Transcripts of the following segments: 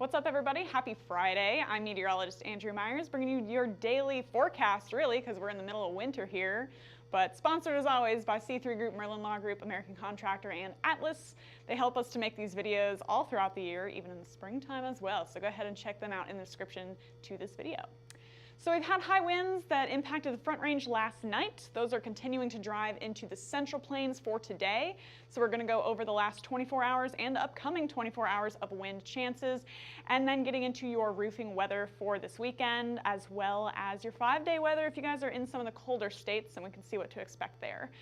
What's up, everybody? Happy Friday. I'm meteorologist Andrew Myers, bringing you your daily forecast, really, because we're in the middle of winter here. But sponsored, as always, by C3 Group, Merlin Law Group, American Contractor, and Atlas. They help us to make these videos all throughout the year, even in the springtime as well. So go ahead and check them out in the description to this video. So we've had high winds that impacted the Front Range last night. Those are continuing to drive into the Central Plains for today. So we're going to go over the last 24 hours and the upcoming 24 hours of wind chances, and then getting into your roofing weather for this weekend, as well as your 5-day weather if you guys are in some of the colder states, and we can see what to expect there.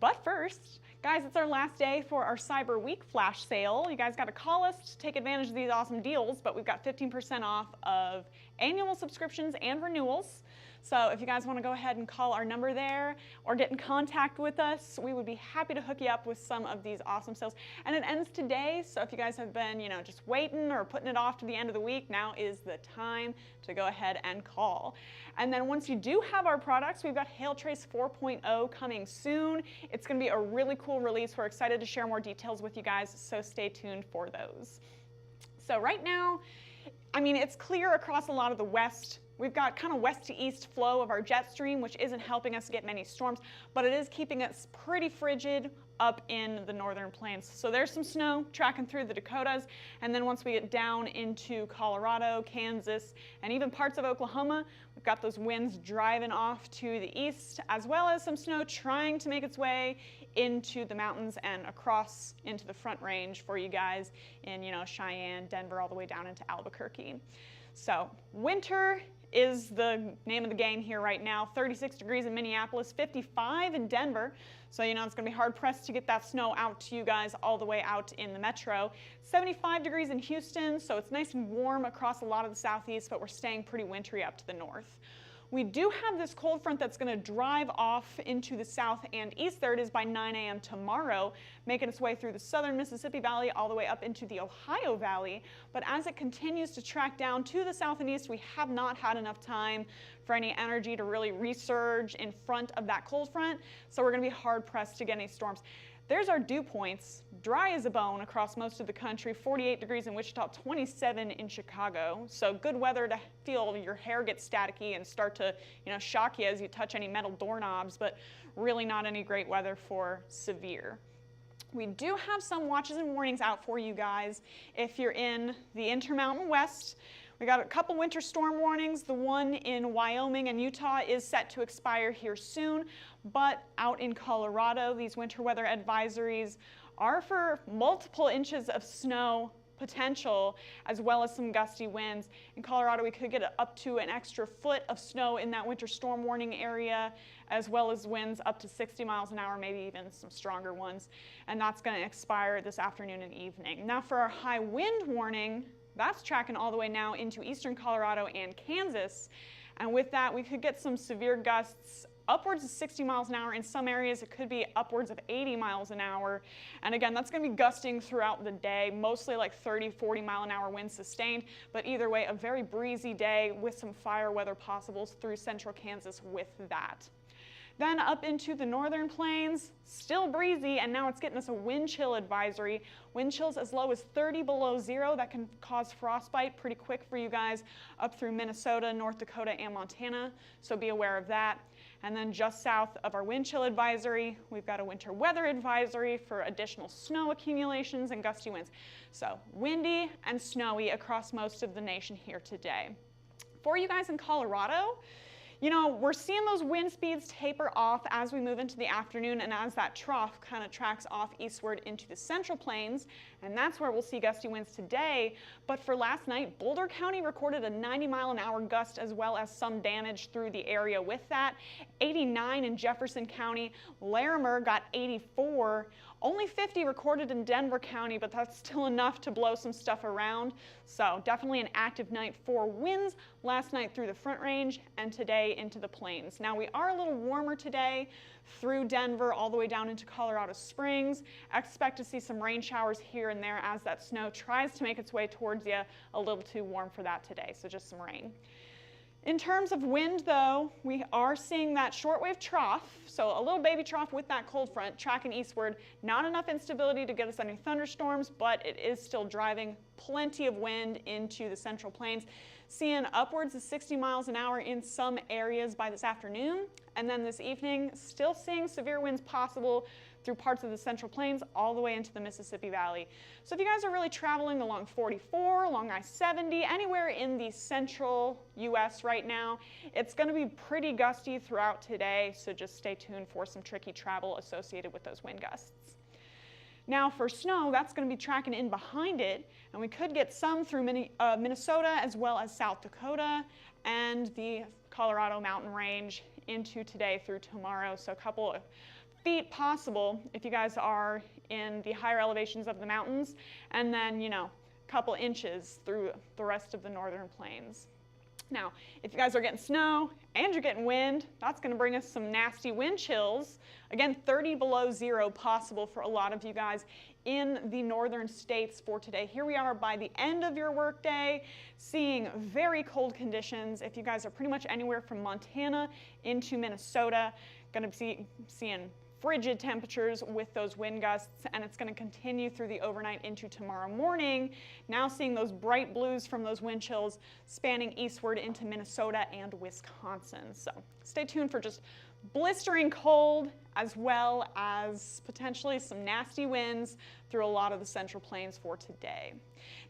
But first, guys, it's our last day for our Cyber Week flash sale. You guys got to call us to take advantage of these awesome deals, but we've got 15% off of annual subscriptions and renewals. So if you guys want to go ahead and call our number there or get in contact with us, we would be happy to hook you up with some of these awesome sales. And it ends today, so if you guys have been, just waiting or putting it off to the end of the week, now is the time to go ahead and call. And then once you do have our products, we've got Hail Trace 4.0 coming soon. It's going to be a really cool release. We're excited to share more details with you guys, so stay tuned for those. So right now, it's clear across a lot of the west. We've got kind of west to east flow of our jet stream, which isn't helping us get many storms, but it is keeping us pretty frigid up in the northern plains. So there's some snow tracking through the Dakotas, and then once we get down into Colorado, Kansas, and even parts of Oklahoma, we've got those winds driving off to the east, as well as some snow trying to make its way into the mountains and across into the Front Range for you guys in, Cheyenne, Denver, all the way down into Albuquerque. So winter is the name of the game here right now. 36 degrees in Minneapolis, 55 in Denver. So, it's going to be hard pressed to get that snow out to you guys all the way out in the metro. 75 degrees in Houston, so it's nice and warm across a lot of the southeast, but we're staying pretty wintry up to the north. We do have this cold front that's going to drive off into the south and east. There it is by 9 a.m. tomorrow, making its way through the southern Mississippi Valley all the way up into the Ohio Valley. But as it continues to track down to the south and east, we have not had enough time for any energy to really resurge in front of that cold front. So we're going to be hard pressed to get any storms. There's our dew points, dry as a bone across most of the country, 48 degrees in Wichita, 27 in Chicago. So good weather to feel your hair get staticky and start to, shock you as you touch any metal doorknobs, but really not any great weather for severe. We do have some watches and warnings out for you guys if you're in the Intermountain West. We got a couple winter storm warnings. The one in Wyoming and Utah is set to expire here soon, but out in Colorado, these winter weather advisories are for multiple inches of snow potential, as well as some gusty winds. In Colorado, we could get up to an extra foot of snow in that winter storm warning area, as well as winds up to 60 miles an hour, maybe even some stronger ones. And that's going to expire this afternoon and evening. Now for our high wind warning, that's tracking all the way now into eastern Colorado and Kansas. And with that, we could get some severe gusts upwards of 60 miles an hour. In some areas, it could be upwards of 80 miles an hour. And again, that's going to be gusting throughout the day, mostly like 30, 40 mile an hour winds sustained. But either way, a very breezy day with some fire weather possibles through central Kansas with that. Then up into the northern plains, still breezy, and now it's getting us a wind chill advisory. Wind chills as low as 30 below zero. That can cause frostbite pretty quick for you guys up through Minnesota, North Dakota, and Montana, so be aware of that. And then just south of our wind chill advisory, we've got a winter weather advisory for additional snow accumulations and gusty winds. So windy and snowy across most of the nation here today. For you guys in Colorado, we're seeing those wind speeds taper off as we move into the afternoon and as that trough kind of tracks off eastward into the central plains, and that's where we'll see gusty winds today. But for last night, Boulder County recorded a 90 mile an hour gust as well as some damage through the area with that. 89 in Jefferson County, Larimer got 84. Only 50 recorded in Denver County, but that's still enough to blow some stuff around. So definitely an active night for winds last night through the Front Range and today into the plains. Now we are a little warmer today through Denver all the way down into Colorado Springs. Expect to see some rain showers here and there as that snow tries to make its way towards you. A little too warm for that today, so just some rain. In terms of wind, though, we are seeing that shortwave trough, so a little baby trough with that cold front tracking eastward. Not enough instability to get us any thunderstorms, but it is still driving plenty of wind into the central plains. Seeing upwards of 60 miles an hour in some areas by this afternoon. And then this evening, still seeing severe winds possible through parts of the central plains all the way into the Mississippi Valley. So if you guys are really traveling along 44, along I-70, anywhere in the central U.S. right now, it's going to be pretty gusty throughout today, so just stay tuned for some tricky travel associated with those wind gusts. Now for snow, that's going to be tracking in behind it, and we could get some through Minnesota as well as South Dakota and the Colorado mountain range into today through tomorrow. So a couple of feet possible if you guys are in the higher elevations of the mountains, and then, you know, a couple inches through the rest of the northern plains. Now, if you guys are getting snow and you're getting wind, that's going to bring us some nasty wind chills. Again, 30 below zero possible for a lot of you guys in the northern states for today. Here we are by the end of your workday, seeing very cold conditions. If you guys are pretty much anywhere from Montana into Minnesota, going to be seeing frigid temperatures with those wind gusts, and it's going to continue through the overnight into tomorrow morning. Now seeing those bright blues from those wind chills spanning eastward into Minnesota and Wisconsin. So stay tuned for just blistering cold as well as potentially some nasty winds through a lot of the central plains for today.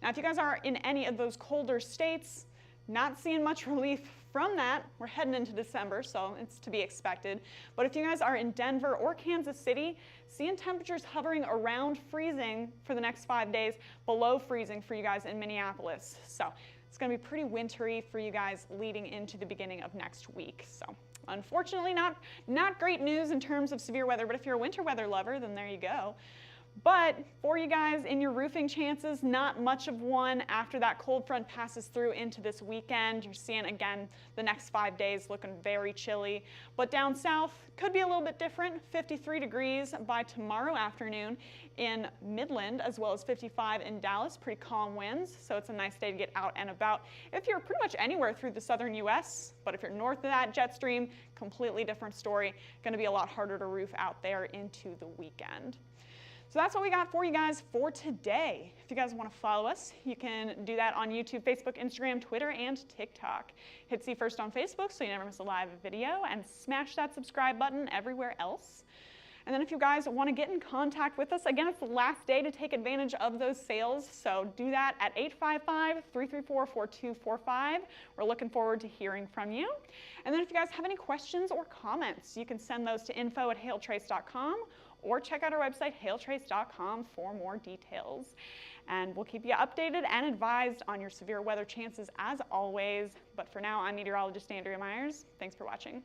Now if you guys are in any of those colder states, not seeing much relief from that. We're heading into December, so it's to be expected. But if you guys are in Denver or Kansas City, seeing temperatures hovering around freezing for the next 5 days, below freezing for you guys in Minneapolis. So it's going to be pretty wintry for you guys leading into the beginning of next week. So unfortunately, not great news in terms of severe weather, but if you're a winter weather lover, then there you go. But for you guys in your roofing chances, not much of one after that cold front passes through into this weekend. You're seeing, again, the next 5 days looking very chilly. But down south, could be a little bit different. 53 degrees by tomorrow afternoon in Midland, as well as 55 in Dallas. Pretty calm winds, so it's a nice day to get out and about. If you're pretty much anywhere through the southern U.S., but if you're north of that jet stream, completely different story. Going to be a lot harder to roof out there into the weekend. So that's what we got for you guys for today. If you guys want to follow us, you can do that on YouTube, Facebook, Instagram, Twitter, and TikTok. Hit See First on Facebook so you never miss a live video, and smash that subscribe button everywhere else. And then if you guys want to get in contact with us, again, it's the last day to take advantage of those sales, so do that at 855-334-4245. We're looking forward to hearing from you. And then if you guys have any questions or comments, you can send those to info@hailtrace.com, or check out our website, hailtrace.com, for more details. And we'll keep you updated and advised on your severe weather chances as always. But for now, I'm meteorologist Andrea Myers. Thanks for watching.